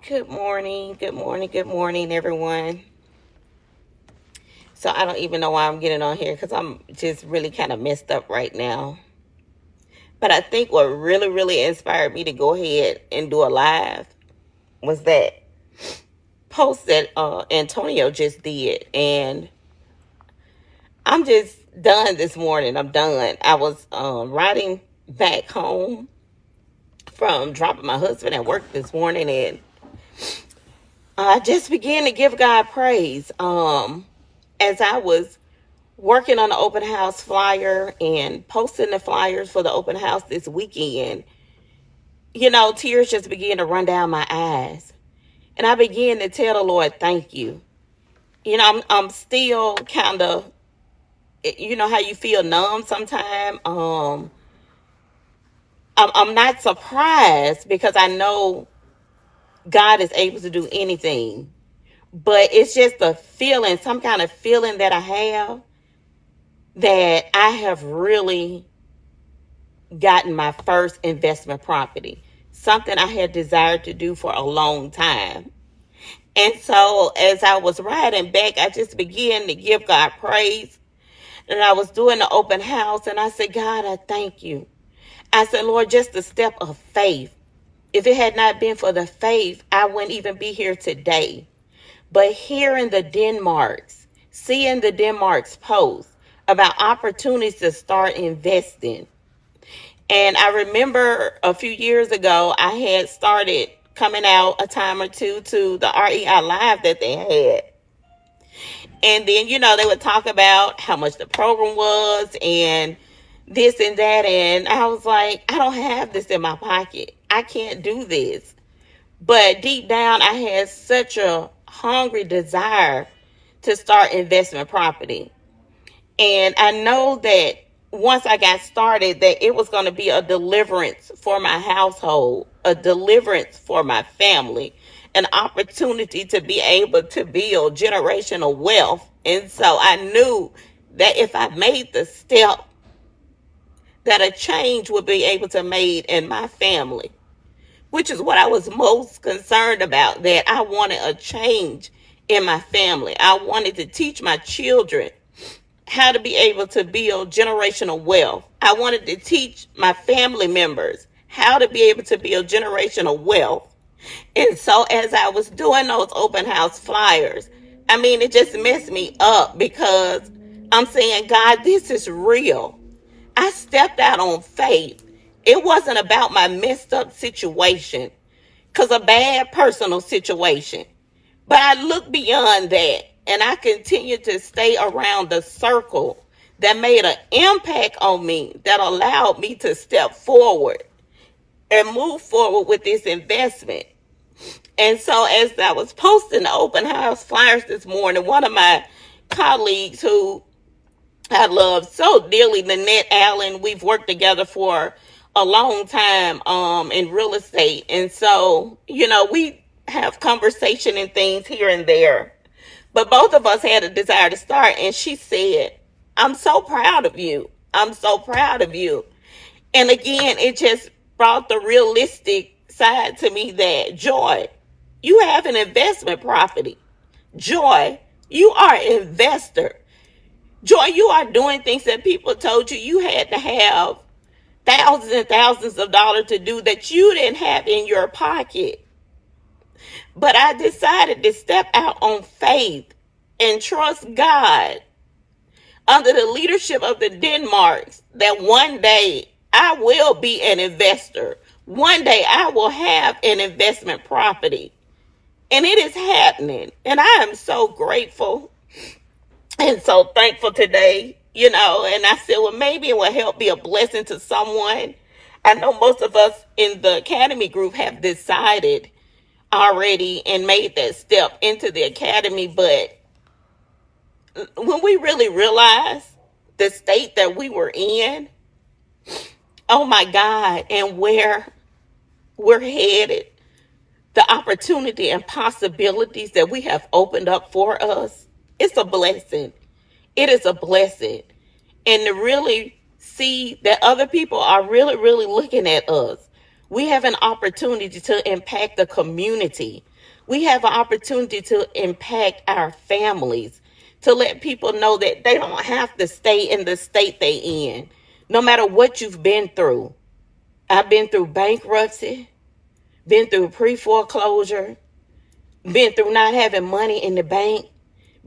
Good morning, good morning, good morning, everyone. So I don't even know why I'm getting on here because I'm just really kind of messed up right now. But I think what really inspired me to go ahead and do a live was that post that Antonio just did. And I'm just done this morning. I'm done. I was riding back home from dropping my husband at work this morning, and I just began to give God praise. As I was working on the open house flyer and posting the flyers for the open house this weekend, tears just began to run down my eyes. And I began to tell the Lord, thank you. I'm still kind of, how you feel numb sometimes. I'm not surprised because I know God is able to do anything. But it's just a feeling, some kind of feeling that I have that I have really gotten my first investment property, something I had desired to do for a long time. And so as I was riding back, I just began to give God praise. And I was doing the open house, and I said, God, I thank you. I said, Lord, just a step of faith. If it had not been for the faith, I wouldn't even be here today. But hearing the Denmarks, seeing the Denmarks post about opportunities to start investing. And I remember a few years ago, I had started coming out a time or two to the REI Live that they had. And then, they would talk about how much the program was and this and that. And I was like, I don't have this in my pocket. I can't do this. But deep down, I had such a hungry desire to start investment property. And I know that once I got started, that it was going to be a deliverance for my household, a deliverance for my family, an opportunity to be able to build generational wealth. And so I knew that if I made the step, that a change would be able to made in my family, which is what I was most concerned about, that I wanted a change in my family. I wanted to teach my children how to be able to build generational wealth. I wanted to teach my family members how to be able to build generational wealth. And so as I was doing those open house flyers, it just messed me up because I'm saying, God, this is real. I stepped out on faith. It wasn't about my messed up situation, because a bad personal situation. But I looked beyond that, and I continued to stay around the circle that made an impact on me, that allowed me to step forward and move forward with this investment. And so as I was posting the open house flyers this morning, one of my colleagues who I love so dearly, Nanette Allen, we've worked together for a long time in real estate. And so, we have conversation and things here and there. But both of us had a desire to start. And she said, I'm so proud of you. I'm so proud of you. And again, it just brought the realistic side to me that, Joy, you have an investment property. Joy, you are an investor. Joy, you are doing things that people told you you had to have thousands and thousands of dollars to do that you didn't have in your pocket. But I decided to step out on faith and trust God under the leadership of the Denmarks that one day I will be an investor. One day I will have an investment property. And it is happening. And I am so grateful and so thankful today, and I said, well, maybe it will help be a blessing to someone. I know most of us in the Academy group have decided already and made that step into the Academy. But when we really realized the state that we were in, oh my God, and where we're headed, the opportunity and possibilities that we have opened up for us, it's a blessing. It is a blessing. And to really see that other people are really looking at us. We have an opportunity to impact the community. We have an opportunity to impact our families, to let people know that they don't have to stay in the state they in, no matter what you've been through. I've been through bankruptcy, been through pre-foreclosure, been through not having money in the bank,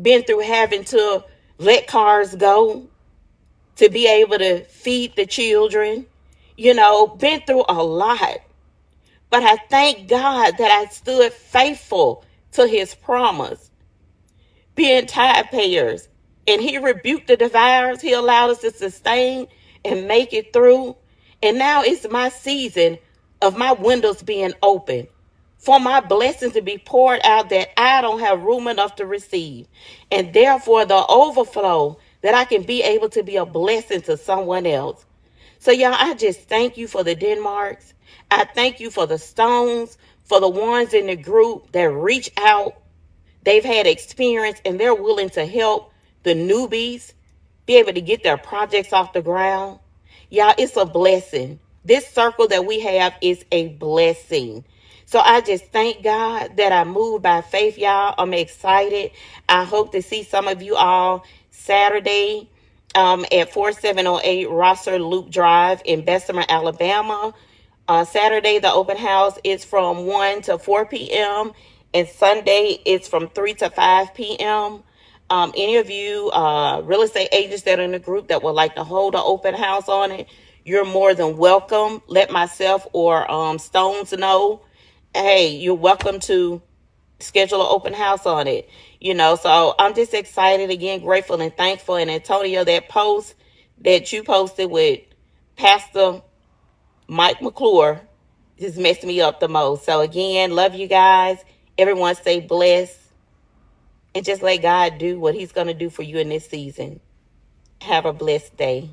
been through having to let cars go to be able to feed the children, been through a lot. But I thank God that I stood faithful to his promise, being tithe payers. And he rebuked the devourers. He allowed us to sustain and make it through. And now it's my season of my windows being open, for my blessings to be poured out that I don't have room enough to receive. And therefore, the overflow that I can be able to be a blessing to someone else. So, y'all, I just thank you for the Denmarks. I thank you for the Stones, for the ones in the group that reach out. They've had experience and they're willing to help the newbies be able to get their projects off the ground. Y'all, it's a blessing. This circle that we have is a blessing. So I just thank God that I moved by faith, y'all. I'm excited. I hope to see some of you all Saturday at 4708 Rosser Loop Drive in Bessemer, Alabama. Saturday, the open house is from 1 to 4 p.m. And Sunday, it's from 3 to 5 p.m. Any of you real estate agents that are in the group that would like to hold an open house on it, you're more than welcome. Let myself or Stones know. Hey, you're welcome to schedule an open house on it. So I'm just excited again, grateful and thankful. And Antonio, that post that you posted with Pastor Mike McClure just messed me up the most. So again, love you guys. Everyone stay blessed. And just let God do what he's going to do for you in this season. Have a blessed day.